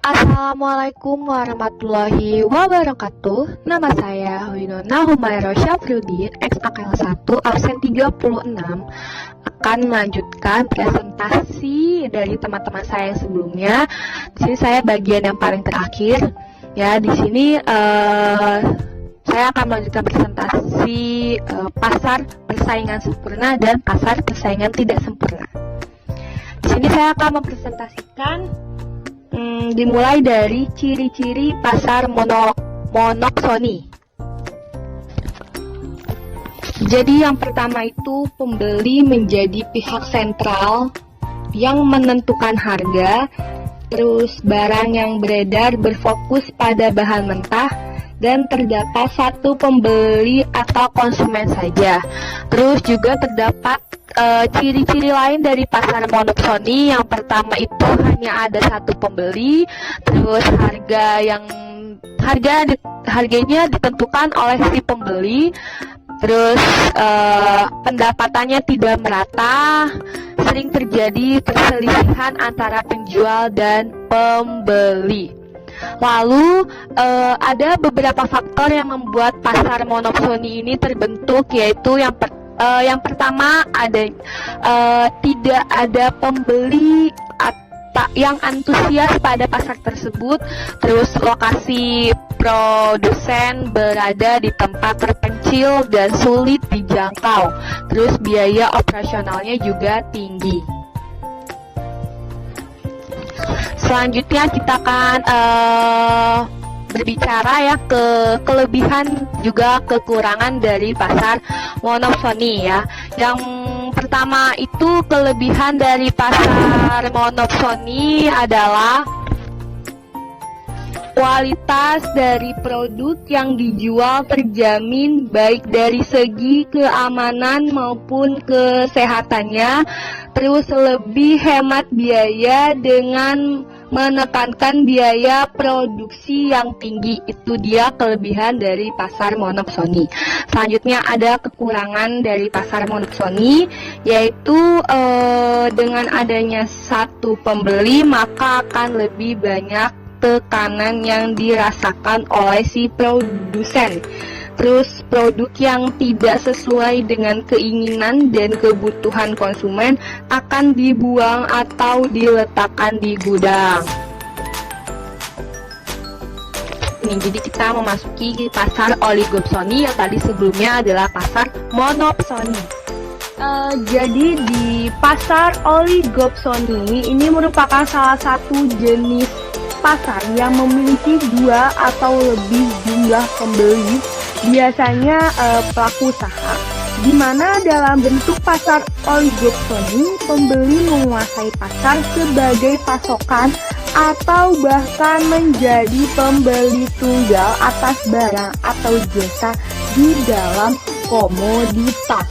Assalamualaikum warahmatullahi wabarakatuh. Nama saya Winona Humaira Syafruddin, ex-AKL 1, absen 36, akan melanjutkan presentasi dari teman-teman saya yang sebelumnya. Di sini saya bagian yang paling terakhir. Ya, di sini saya akan melanjutkan presentasi pasar persaingan sempurna dan pasar persaingan tidak sempurna. Di sini saya akan mempresentasikan dimulai dari ciri-ciri pasar monoksoni. Jadi yang pertama itu pembeli menjadi pihak sentral yang menentukan harga, terus barang yang beredar berfokus pada bahan mentah, dan terdapat satu pembeli atau konsumen saja. Terus juga terdapat ciri-ciri lain dari pasar monoksoni. Yang pertama itu hanya ada satu pembeli, terus harganya ditentukan oleh si pembeli, terus pendapatannya tidak merata, sering terjadi perselisihan antara penjual dan pembeli. Lalu ada beberapa faktor yang membuat pasar monoksoni ini terbentuk, yaitu yang pertama tidak ada pembeli yang antusias pada pasar tersebut, terus lokasi produsen berada di tempat terpencil dan sulit dijangkau, terus biaya operasionalnya juga tinggi. Selanjutnya kita akan berbicara ya ke kelebihan juga kekurangan dari pasar monoksoni ya. Yang pertama itu kelebihan dari pasar monoksoni adalah kualitas dari produk yang dijual terjamin baik dari segi keamanan maupun kesehatannya, terus lebih hemat biaya dengan menekankan biaya produksi yang tinggi. Itu dia kelebihan dari pasar monoksoni. Selanjutnya ada kekurangan dari pasar monoksoni, yaitu dengan adanya satu pembeli maka akan lebih banyak tekanan yang dirasakan oleh si produsen. Terus produk yang tidak sesuai dengan keinginan dan kebutuhan konsumen akan dibuang atau diletakkan di gudang. Jadi kita memasuki pasar oligopsoni yang tadi sebelumnya adalah pasar monopsoni. Jadi di pasar oligopsoni ini merupakan salah satu jenis pasar yang memiliki dua atau lebih jumlah pembeli, biasanya pelaku usaha, di mana dalam bentuk pasar oligopsoni pembeli menguasai pasar sebagai pasokan atau bahkan menjadi pembeli tunggal atas barang atau jasa di dalam komoditas.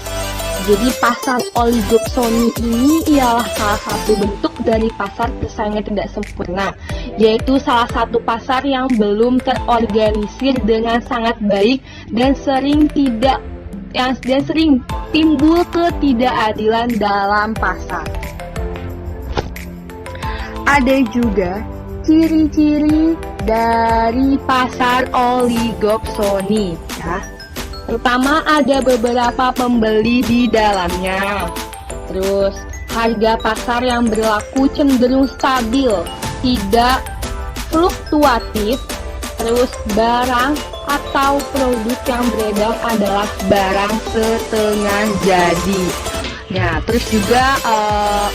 Jadi pasar oligopsoni ini ialah salah satu bentuk dari pasar persaingan tidak sempurna, yaitu salah satu pasar yang belum terorganisir dengan sangat baik dan sering timbul ketidakadilan dalam pasar. Ada juga ciri-ciri dari pasar oligopsoni ya. Pertama, ada beberapa pembeli di dalamnya. Terus, harga pasar yang berlaku cenderung stabil, tidak fluktuatif. Terus, barang atau produk yang beredar adalah barang setengah jadi. Nah, terus juga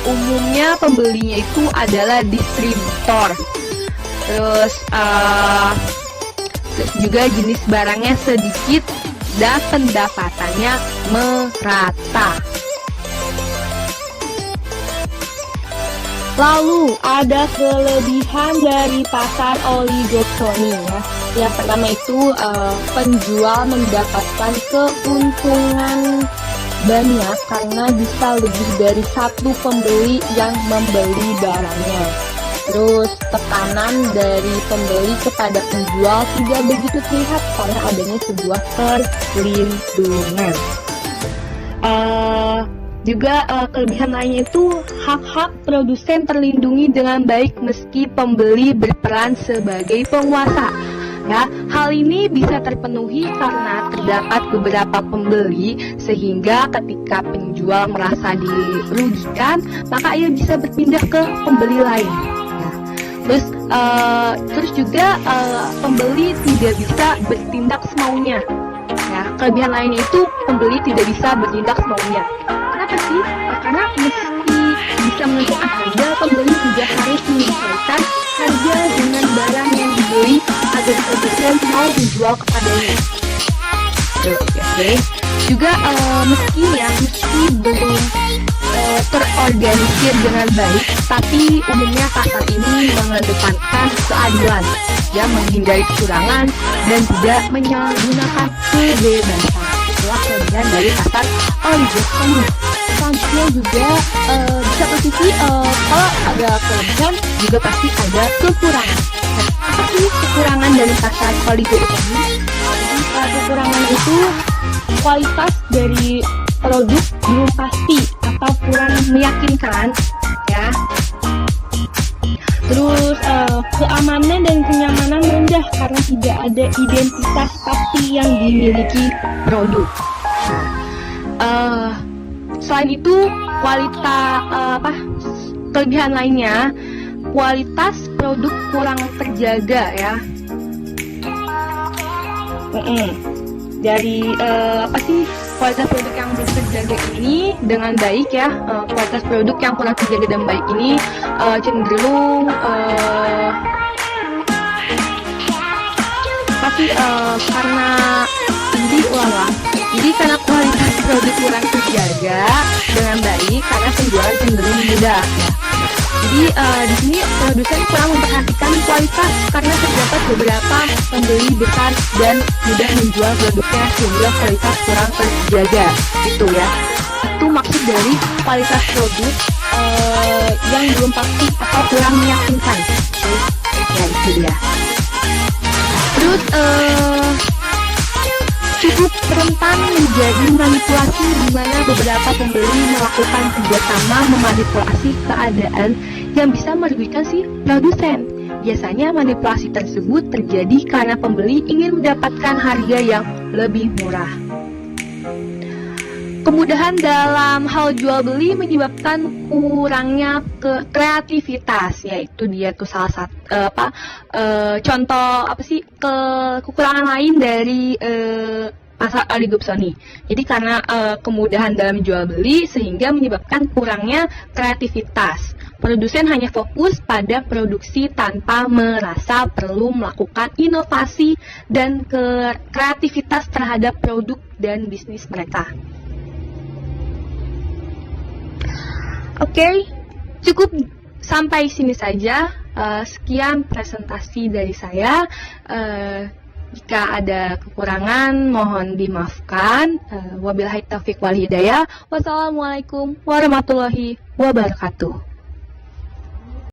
umumnya pembelinya itu adalah distributor. Terus juga jenis barangnya sedikit dan pendapatannya merata. Lalu ada kelebihan dari pasar oligopsoni ya. Yang pertama itu penjual mendapatkan keuntungan banyak karena bisa lebih dari satu pembeli yang membeli barangnya. Terus tekanan dari pembeli kepada penjual tidak begitu terlihat karena adanya sebuah perlindungan. Juga kelebihan lainnya itu hak-hak produsen terlindungi dengan baik meski pembeli berperan sebagai penguasa. Ya, hal ini bisa terpenuhi karena terdapat beberapa pembeli sehingga ketika penjual merasa dirugikan, maka ia bisa berpindah ke pembeli lain. Ya. Terus juga pembeli tidak bisa bertindak semaunya. Ya, kelebihan lainnya itu pembeli tidak bisa bertindak semaunya. Kenapa sih? Karena meski bisa menentukan harga, pembeli juga harus menyesuaikan harga dengan barang yang dibeli agar produsen mau dijual kepadanya. Oke. Juga meski belum terorganisir dengan baik, tapi umumnya pasar ini mengedepankan keadilan, ya, menghindari kecurangan dan tidak menyalahgunakan kebebasan. Itulah kelebihan dari pasar oligopoli. Selanjutnya juga bisa posisi kalau ada kelebihan juga pasti ada kekurangan. Nah, apa sih kekurangan dari pasar oligopoli? Kekurangan itu kualitas dari produk belum pasti atau kurang meyakinkan, ya. Terus keamanan dan kenyamanan rendah karena tidak ada identitas pasti yang dimiliki produk. Selain itu kelebihan lainnya, kualitas produk kurang terjaga, ya. Dari kualitas produk yang belum terjaga ini dengan baik, ya, kualitas produk yang kurang terjaga dan baik ini cenderung karena kualitas produk kurang terjaga dengan baik karena penjualan cenderung mudah, ya. Jadi di sini produsen kurang memperhatikan kualitas karena terdapat beberapa pembeli besar dan mudah menjual produknya sehingga kualitas kurang terjaga. Itu, ya. Itu maksud dari kualitas produk yang belum pasti atau kurang meyakinkan. Ya, itu dia. Terus cukup rentan menjadi manipulasi di mana beberapa pembeli melakukan kerjasama memanipulasi keadaan yang bisa merugikan si produsen. Biasanya manipulasi tersebut terjadi karena pembeli ingin mendapatkan harga yang lebih murah. Kemudahan dalam hal jual beli menyebabkan kurangnya kreativitas, yaitu dia tuh salah satu contoh kekurangan lain dari pasar oligopsoni. Jadi karena kemudahan dalam jual beli sehingga menyebabkan kurangnya kreativitas. Produsen hanya fokus pada produksi tanpa merasa perlu melakukan inovasi dan kreativitas terhadap produk dan bisnis mereka. Oke, cukup sampai sini saja. Sekian presentasi dari saya. Jika ada kekurangan, mohon dimaafkan. Wabillahi taufiq wal hidayah. Wassalamualaikum warahmatullahi wabarakatuh.